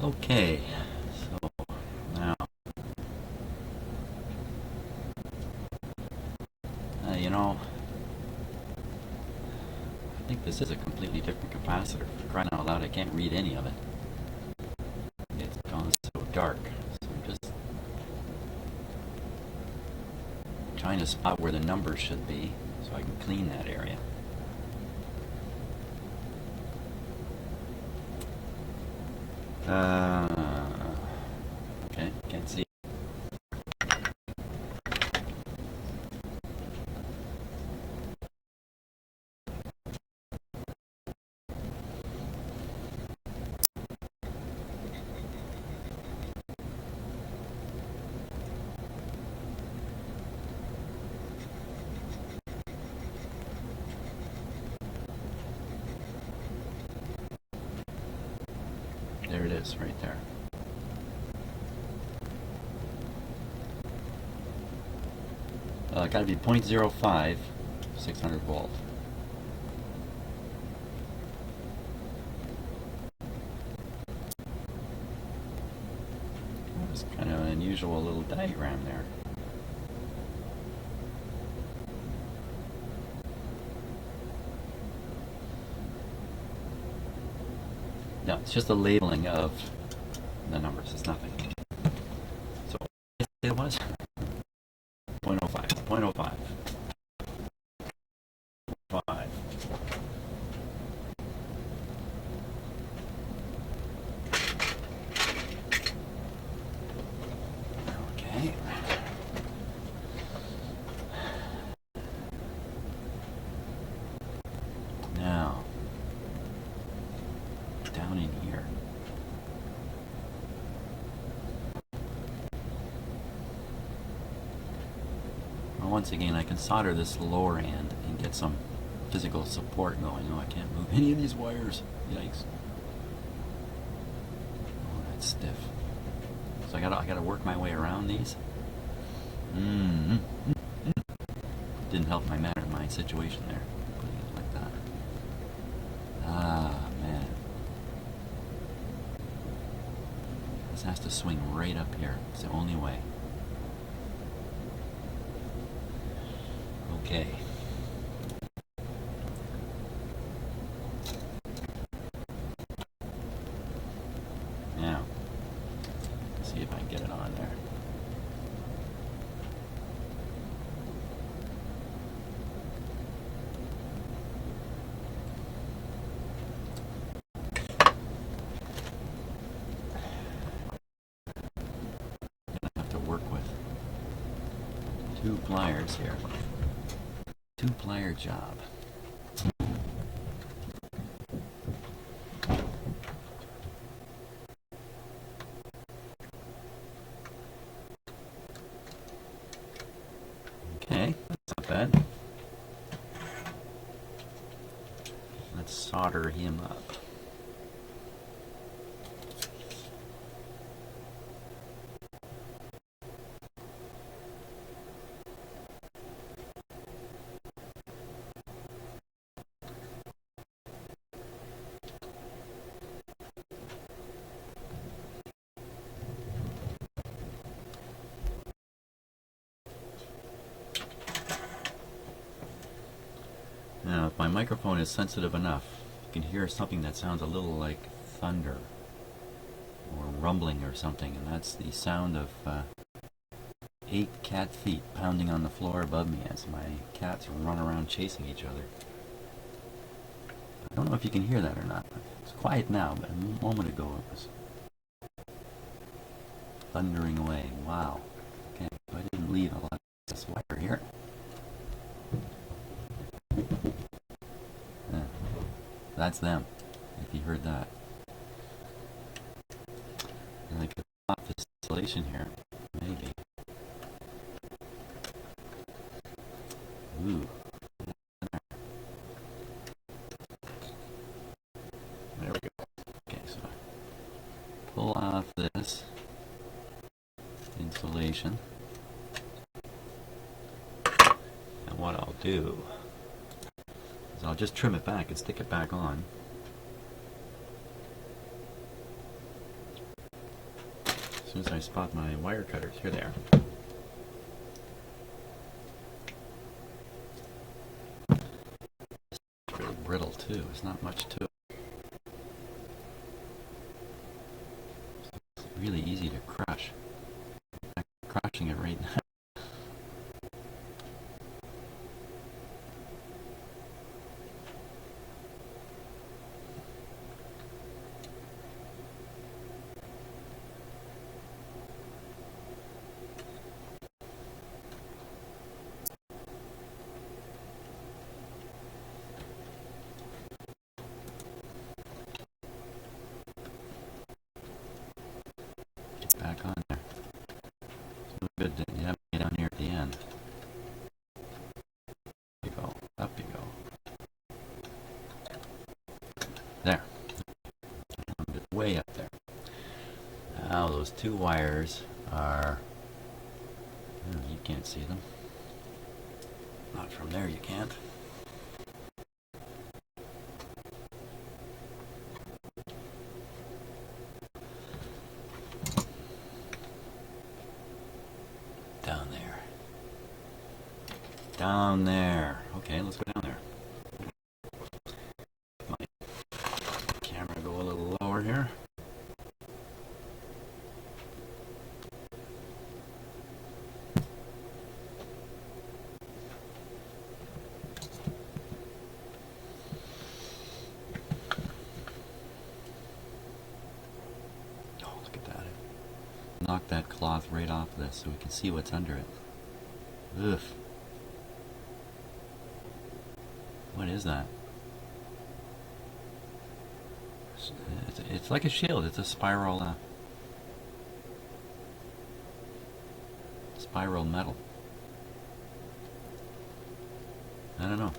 Okay, so now, you know, I think this is a completely different capacitor. For crying out loud, I can't read any of it. It's gone so dark. So I'm just trying to spot where the numbers should be so I can clean that area. Okay, can't see. There it is, right there. Gotta be 0.05, 600 volt. It's kind of an unusual little diagram there. No, it's just a labeling of the numbers. It's nothing. So it was 0.05, 0.05, 5. Okay. Now, down in here. Well, once again, I can solder this lower end and get some physical support going. Oh, I can't move any of these wires. Yikes. Oh, that's stiff. So I gotta work my way around these. Didn't help my situation there. Putting it like that. Ah, man. This has to swing right up here. It's the only way. Okay. Now, let's see if I can get it on there. Gonna have to work with 2 pliers here. 2-plier job. Okay, that's not bad. Let's solder him up. Now, if my microphone is sensitive enough, you can hear something that sounds a little like thunder or rumbling or something, and that's the sound of 8 cat feet pounding on the floor above me as my cats run around chasing each other. I don't know if you can hear that or not. It's quiet now, but a moment ago it was thundering away. Wow. Okay, so I didn't leave a lot of this wire here. That's them, if you heard that. And I could pop this installation here, maybe. Ooh. There we go. Okay, so pull off this insulation. And what I'll do is I'll just trim it back and stick it back on. soon as I spot my wire cutters. Here they are. It's really brittle too. There's not much to it. It's really easy to crush. I'm crushing it right now. Back on there. It's no good that you have to get down here at the end. You go, up you go. There. Way up there. Now those two wires are... you can't see them. Not from there, you can't. Down there. Down there. Okay, let's go down there. My camera go a little lower here. Oh, look at that. Knock that cloth right off this so we can see what's under it. Ugh. What is that? It's like a shield. It's a spiral metal. I don't know.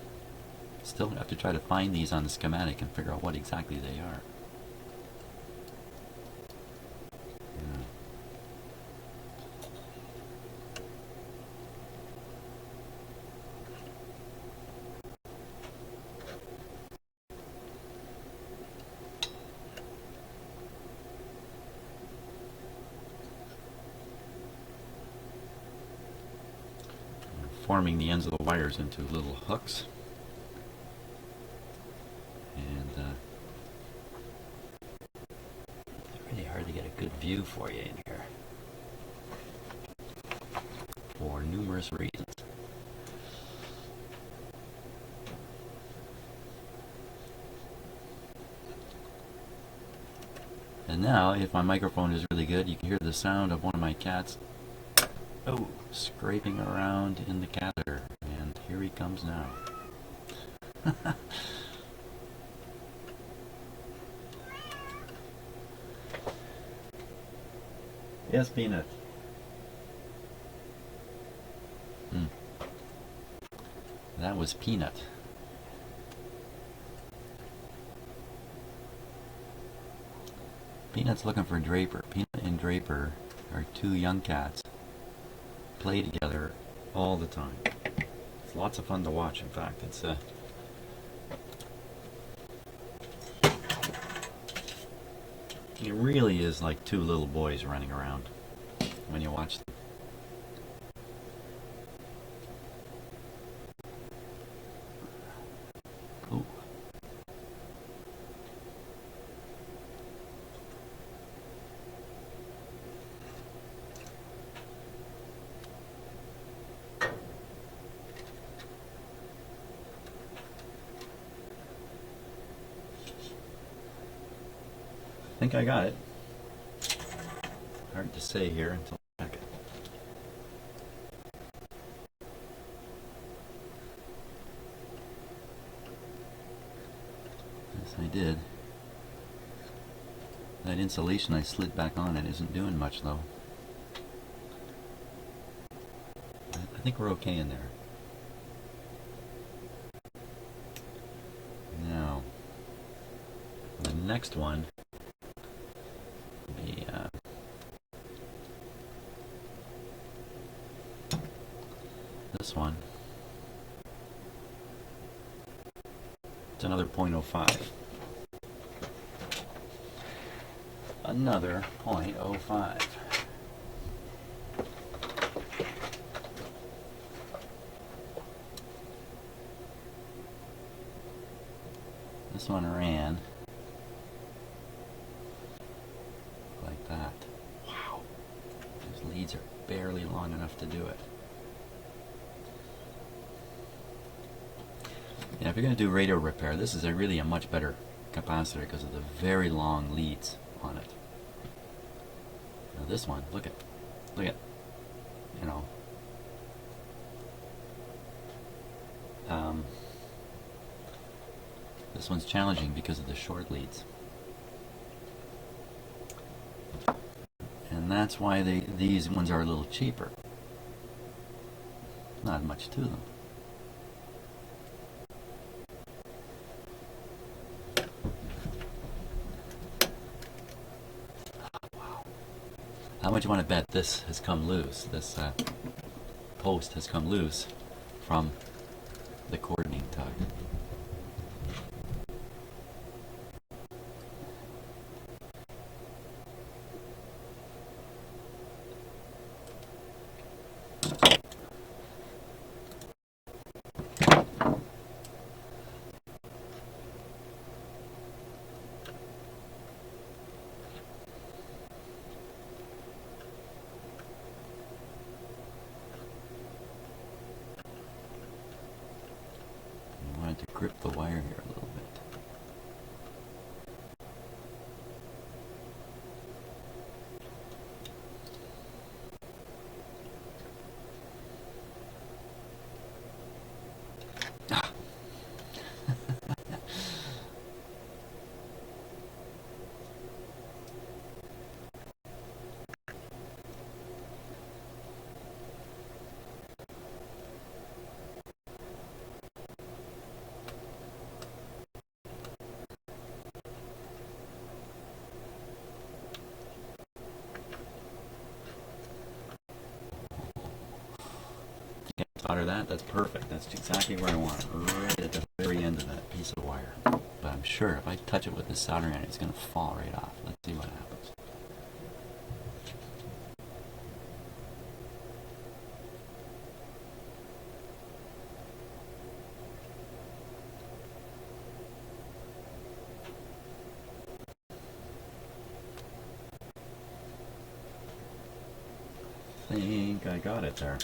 Still have to try to find these on the schematic and figure out what exactly they are. Forming the ends of the wires into little hooks, and it's really hard to get a good view for you in here for numerous reasons. And now, if my microphone is really good, you can hear the sound of one of my cats scraping around in the capacitor, and here he comes now. Yes, Peanut. That was Peanut. Peanut's looking for Draper. Peanut and Draper are two young cats. Play together all the time. It's lots of fun to watch. In fact, it really is like two little boys running around when you watch them. Ooh. I think I got it. Hard to say here until I check it. Yes, I did. That insulation I slid back on it isn't doing much though. I think we're okay in there. Now, the next one this one. It's another 0.05. Another 0.05. this one ran like that. Wow. Those leads are barely long enough to do it. Yeah, if you're going to do radio repair, this is really a much better capacitor because of the very long leads on it. Now this one, look at, you know, this one's challenging because of the short leads. And that's why these ones are a little cheaper. Not much to them. How much you want to bet this has come loose? This post has come loose from the cord being tugged. To grip the wire here a little bit. Ah. Solder that, that's perfect. That's exactly where I want it, right at the very end of that piece of wire. But I'm sure if I touch it with this soldering iron, it's going to fall right off. Let's see what happens. I think I got it there.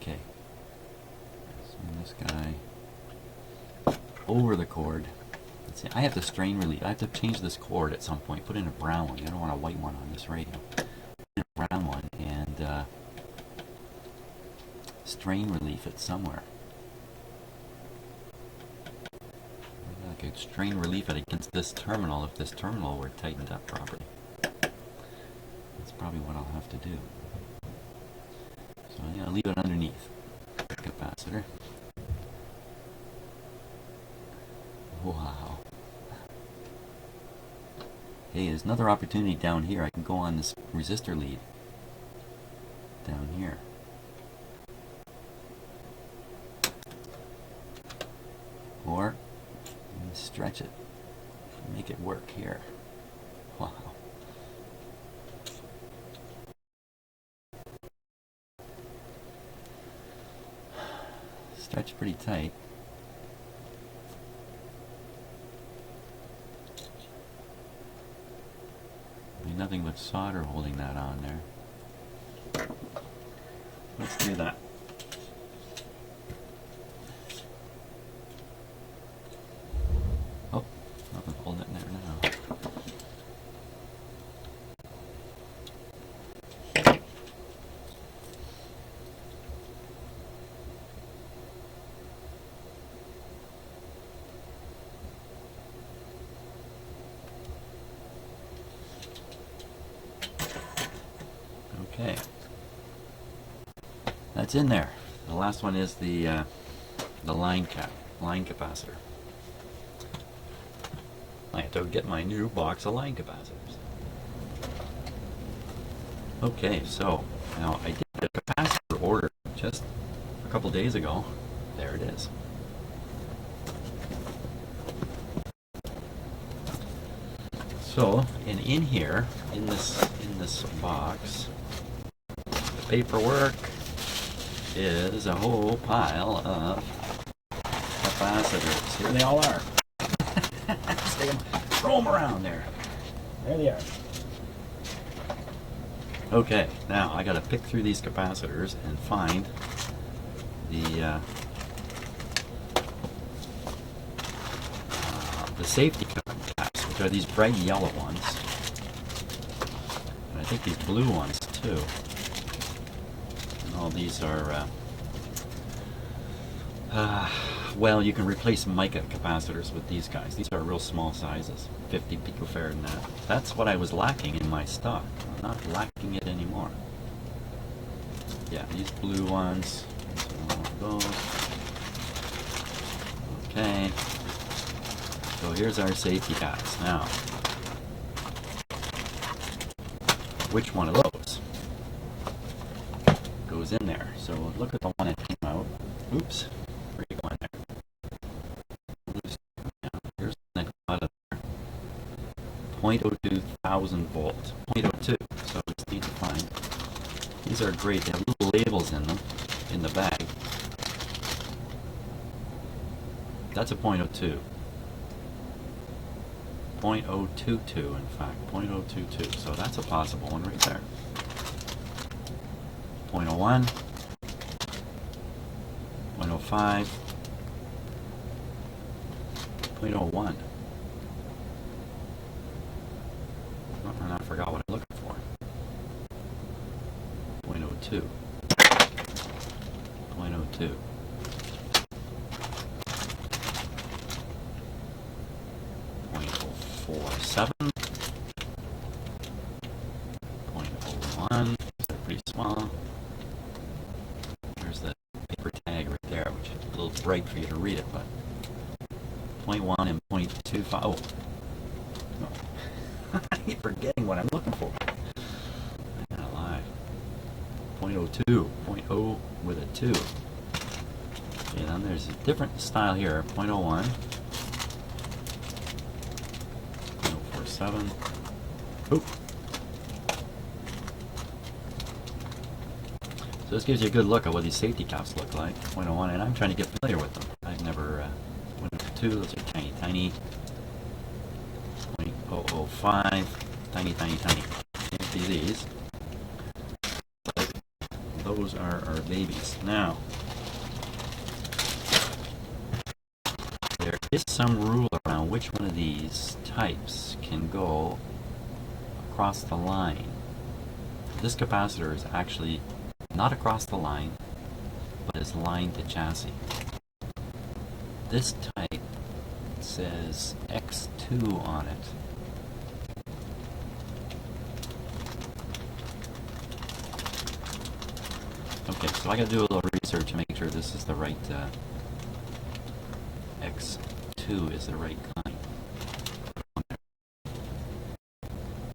Okay, swing this guy over the cord. Let's see, I have to strain relief. I have to change this cord at some point. Put in a brown one. I don't want a white one on this radio. Put in a brown one and strain relief it somewhere. I could strain relief it against this terminal if this terminal were tightened up properly. That's probably what I'll have to do. So I'm going to leave it underneath the capacitor. Wow. Hey, there's another opportunity down here. I can go on this resistor lead down here. Or stretch it, make it work here. Wow. Stretch pretty tight. Be nothing but solder holding that on there. Let's do that. Oh, nothing holding it in there now. Okay, that's in there. The last one is the line capacitor. I have to get my new box of line capacitors. Okay, so now I did a capacitor order just a couple days ago. There it is. So, and in here, in this box, the paperwork, is a whole pile of capacitors. Here they all are. Just take them, throw them around there. There they are. Okay, now I gotta pick through these capacitors and find the safety caps, which are these bright yellow ones. And I think these blue ones too. And all these are well, you can replace mica capacitors with these guys. These are real small sizes, 50 picofarad and that. That's what I was lacking in my stock. I'm not lacking it anymore. Yeah, these blue ones. So one of those. Okay. So here's our safety caps. Now, which one of those goes in there? So look at the one that came out. Oops. Where are you going there? Here's the next out of there. 0.02 thousand volt. 0.02. So we just need to find. These are great. They have little labels in them, in the bag. That's a 0.02. 0.022, in fact. 0.022. So that's a possible one right there. 0.01. 0.05. 0.01. Oh, and I forgot what I'm looking for. 0.02. 0.02. 0.047. 0.01. They're pretty small. There's the paper tag right there, which is a little bright for you to read it, but 0.1 and 0.25. Oh, no. I keep forgetting what I'm looking for. I'm not alive. 0.02. 0.0 with a 2. Okay, then there's a different style here. 0.01. 0.047. Oop. So this gives you a good look at what these safety caps look like. 0.01, and I'm trying to get familiar with them. I've never 0.02, those are tiny, tiny. 0.005, tiny, tiny, tiny. Can't see these. But those are our babies. Now, there is some rule around which one of these types can go across the line. This capacitor is actually not across the line, but is line to chassis. This type says X2 on it. Okay, so I gotta do a little research to make sure this is the right X2 is the right